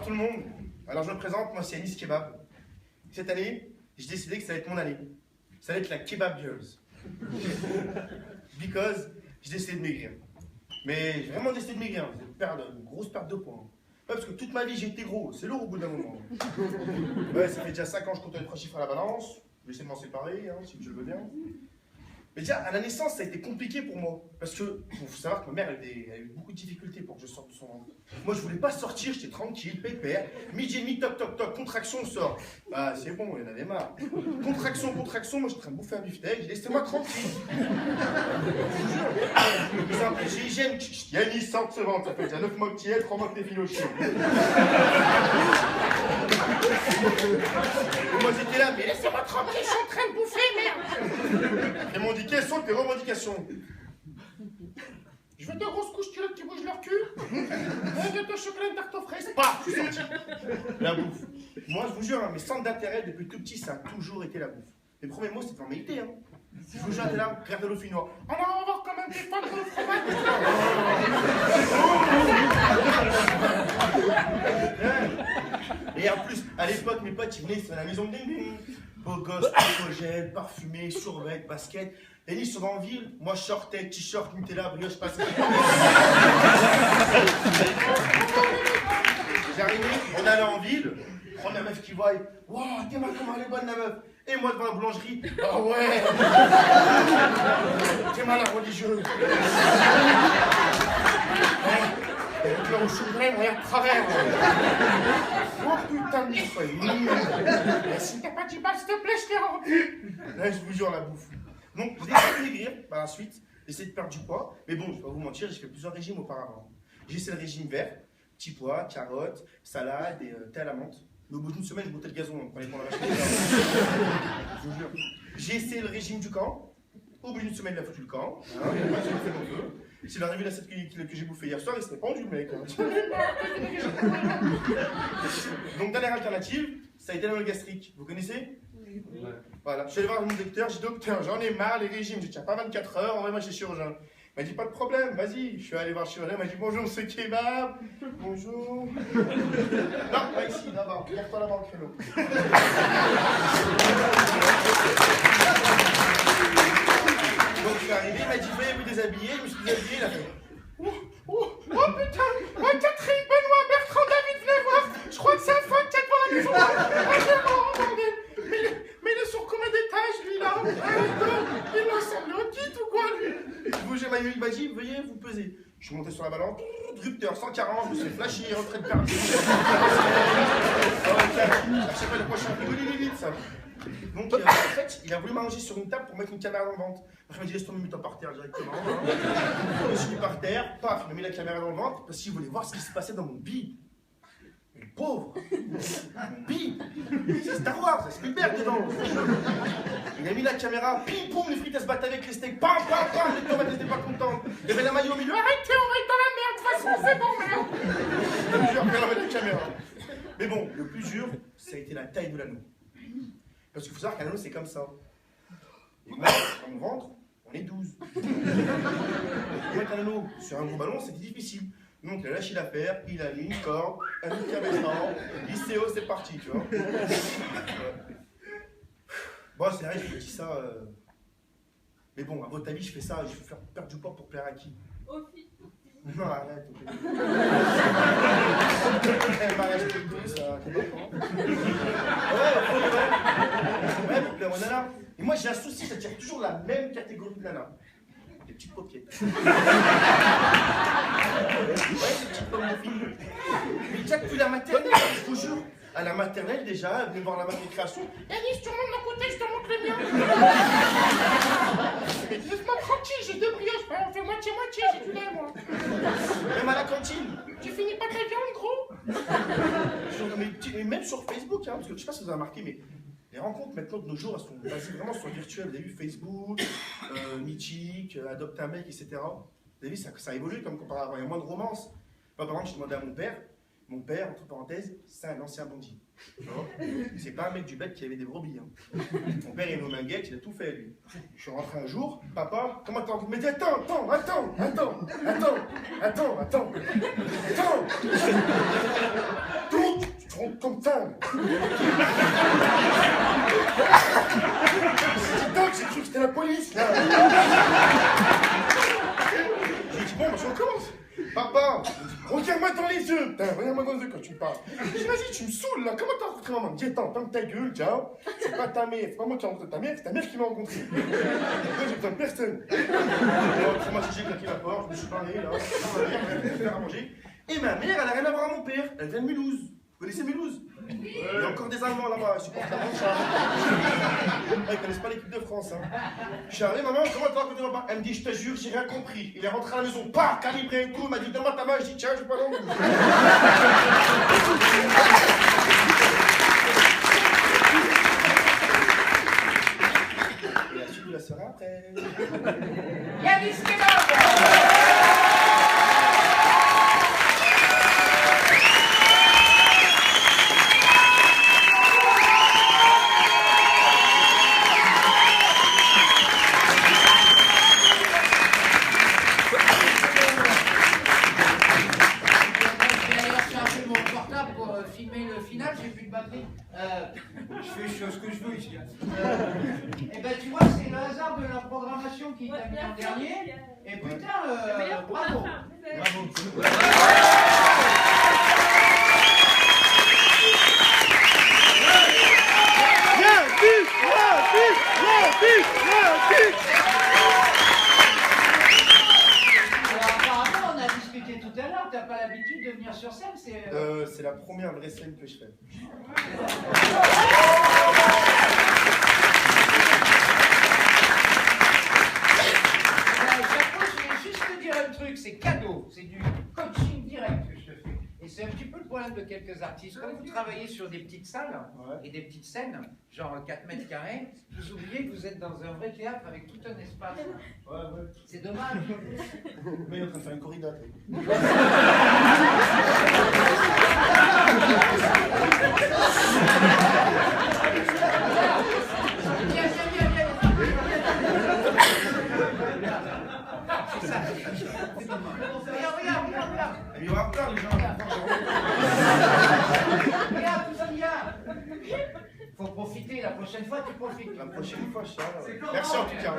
tout le monde. Alors je me présente, moi c'est Anis Kebab. Cette année, j'ai décidé que ça allait être mon année. Ça allait être la Kebab Girls. Because j'ai décidé de maigrir. Mais j'ai vraiment décidé de maigrir. Une grosse perte de poids. Ouais, parce que toute ma vie j'ai été gros, c'est lourd au bout d'un moment. Ouais, ça fait déjà 5 ans que je compte les 3 chiffres à la balance. Je vais essayer de m'en séparer, hein, si je le veux bien. Mais déjà, à la naissance, ça a été compliqué pour moi. Parce que, il faut savoir que ma mère, elle a eu beaucoup de difficultés pour que je sorte de son ventre. Moi, je voulais pas sortir, j'étais tranquille, pépère. Midi et demi, toc, toc, toc, contraction, on sort. Bah, c'est bon, il y en avait marre. Contraction, contraction, moi, je suis en train de bouffer un beefsteak, laissez-moi tranquille. Je vous jure. J'ai hygiène, Yannis, sort de ce ventre, ça fait déjà 9 mois que tu y es, 3 mois que t'es filoché. Moi, j'étais là, mais laissez-moi tranquille, je suis en train de bouffer, merde. Ils m'ont dit, quelles sont tes revendications? Je veux 2 grosses couches culottes qui bougent leur cul. Un gâteau au chocolat, une tarte aux fraises. Paf, je suis sorti. La bouffe. Moi, je vous jure, hein, mes centres d'intérêt depuis tout petit, ça a toujours été la bouffe. Les premiers mots, c'était en méditer. Hein. Je vous jure, t'es là, regarde le finnois. Oh non, on va voir quand même des femmes dans le fromage. Et en plus, à l'époque, mes potes, ils venaient sur la maison de ding. Beau gosse, hydrogène, parfumé, survêt, basket. Et ils sont en ville, moi shortais, t-shirt, Nutella, brioche, pascal. J'arrivais, on allait en ville, prendre la meuf qui voit, wow, t'es mal, comment elle est bonne la meuf. Et moi devant la boulangerie, ah ouais, t'es mal la religieuse. Là où je suis plein, on regarde de travers. Oh putain de soyez. Si t'as pas dit pas, s'il te plaît, je t'ai rendu. Là, je vous jure, la bouffe. Donc, j'ai essayé de maigrir par la suite, essayer de perdre du poids. Mais bon, je vais pas vous mentir, j'ai fait plusieurs régimes auparavant. J'ai essayé le régime vert, petits pois, carottes, salade et thé à la menthe. Mais au bout d'une semaine, je bottais le gazon. Donc, pour la vache. Je vous jure. J'ai essayé le régime du camp. Au bout d'une semaine, il a foutu le camp. Hein, il a fait mon feu. S'il arrive la 7 que j'ai bouffé hier soir, il serait pendu, le mec. Hein. Donc, dernière alternative, ça a été la gastrique. Vous connaissez? Oui. Voilà. Je suis allé voir mon docteur, j'ai dit docteur, j'en ai marre les régimes, je tiens pas 24 heures, envoie-moi chez le chirurgien. Il m'a dit pas de problème, vas-y. Je suis allé voir le chirurgien, il m'a dit bonjour monsieur Kebab. Bonjour. Non, pas ici, là-bas. Regarde-toi là-bas au créneau. Donc je suis arrivé, il m'a dit veuillez vous déshabiller, je me suis déshabillé, il a fait oh putain, Catherine, Benoît, Bertrand, David, venez voir. Je crois que c'est un fan qui est devant la maison. Mais il est sur combien d'étages lui là? Il m'a semblé au titre ou quoi lui? Il m'a dit veuillez vous peser. Je suis monté sur la balance, rupteur 140, je me suis flashé, rentré de perdu. À chaque fois le prochain vite ça. Donc en fait, il a voulu m'allonger sur une table pour mettre une caméra dans le ventre. Après il m'a dit laisse tomber, mets-toi par terre directement. Je me suis mis par terre, paf, il m'a mis la caméra dans le ventre parce qu'il voulait voir ce qui se passait dans mon bide. Mais le pauvre, mon bide, c'est Star Wars, c'est Spielberg dedans. Il a mis la caméra, pim poum, les frites elles se battent avec les steaks, pam pam pam, les tomates elles étaient pas contentes. Il y avait la maillot au milieu, arrêtez, on va être dans la merde, de toute façon c'est bon merde. Je vais regarder la caméra. Mais bon, le plus dur, ça a été la taille de l'anneau. Parce qu'il faut savoir qu'un anneau, c'est comme ça. Et moi, dans mon ventre, on est 12. Mettre un anneau sur un gros ballon, c'était difficile. Donc, il a lâché l'affaire, il a mis une corde, un caméra, ICO, c'est parti, tu vois. Bon, c'est vrai, je vous dis ça. Mais bon, à votre avis, je fais ça, je vais faire perdre du poids pour plaire à qui? Aux filles. Non, arrête. Mariage de tout, ça. Ouais, pour plaire aux nanas. Et moi, j'ai un souci, c'est-à-dire toujours la même catégorie de nanas. Des petites paupiètes. Ouais, des petites pommes de filles. Mais déjà depuis la maternelle, je vous jure. À la maternelle, déjà, elle venait voir la marque de création. Yannis, tu remontes mon côté, je te montre le mien. Mais laisse-moi tranquille, j'ai 2 brioches. On fait moitié-moitié, j'ai du lait, moi. Même à la cantine. Tu finis pas ta viande, gros. Mais même sur Facebook, hein, parce que je sais pas si vous avez remarqué, mais les rencontres maintenant de nos jours, elles sont basées vraiment sur le virtuel. Vous avez vu Facebook, Mythique, Adopte un mec, etc. Vous avez vu, ça a évolué comme comparé avant. Il y a moins de romance. Moi, par exemple, je demandais à mon père, Mon père, entre parenthèses, c'est un ancien bandit. C'est pas un mec du bec qui avait des brebis. Hein. Mon père est nommé un guet, il a tout fait lui. Je suis rentré un jour, papa, comment t'as envie de me dire attends, tout, tu te rends comme ça. J'ai cru que c'était la police là. J'ai dit bon, bah, je recommence. Papa, regarde-moi dans les yeux. Regarde-moi dans les yeux quand tu me parles. Je dis vas-y, tu me saoules là. Comment t'as rencontré maman? Dis attends, ferme ta gueule, ciao. C'est pas ta mère, c'est pas moi qui ai rencontré ta mère, c'est ta mère qui m'a rencontré. Moi j'ai besoin de personne. Alors, moi j'ai claqué la porte, je me suis barré là. Ma mère elle a fait à manger. Et ma mère, elle a rien à voir à mon père. Elle vient de Mulhouse. Vous connaissez Mulhouse? Il y a encore des Allemands là-bas, ils supportent la manche. Ils connaissent pas l'équipe de France. Hein. Je suis arrivé, maman, comment t'as raconté papa? Elle me dit, je te jure, j'ai rien compris. Il est rentré à la maison, pas calibré et tout. Il m'a dit, donne-moi ta main. Je dis, tiens, je vais pas l'enlever. Et la suite, vous la saurez après. Yannis Kebab. J'ai plus de batterie. Je fais ce que je veux ici. Et ben tu vois, c'est le hasard de la programmation qui t'a mis en dernier. Et putain, bravo. T'as pas l'habitude de venir sur scène, c'est la première vraie scène que je fais. Je vais juste te dire un truc, c'est cadeau, c'est du coaching direct que je te fais. Et c'est un petit peu le problème de quelques artistes. Comme vous travaillez sur des petites salles et des petites scènes, genre 4 mètres carrés, vous oubliez que vous êtes dans un vrai théâtre avec tout un espace. C'est dommage. Mais il est en train de faire une corrida. Viens. C'est ça. Regarde. Il y aura plein les gens. Regarde. Faut profiter, la prochaine fois tu profites. La prochaine fois, je sais. Merci en tout cas.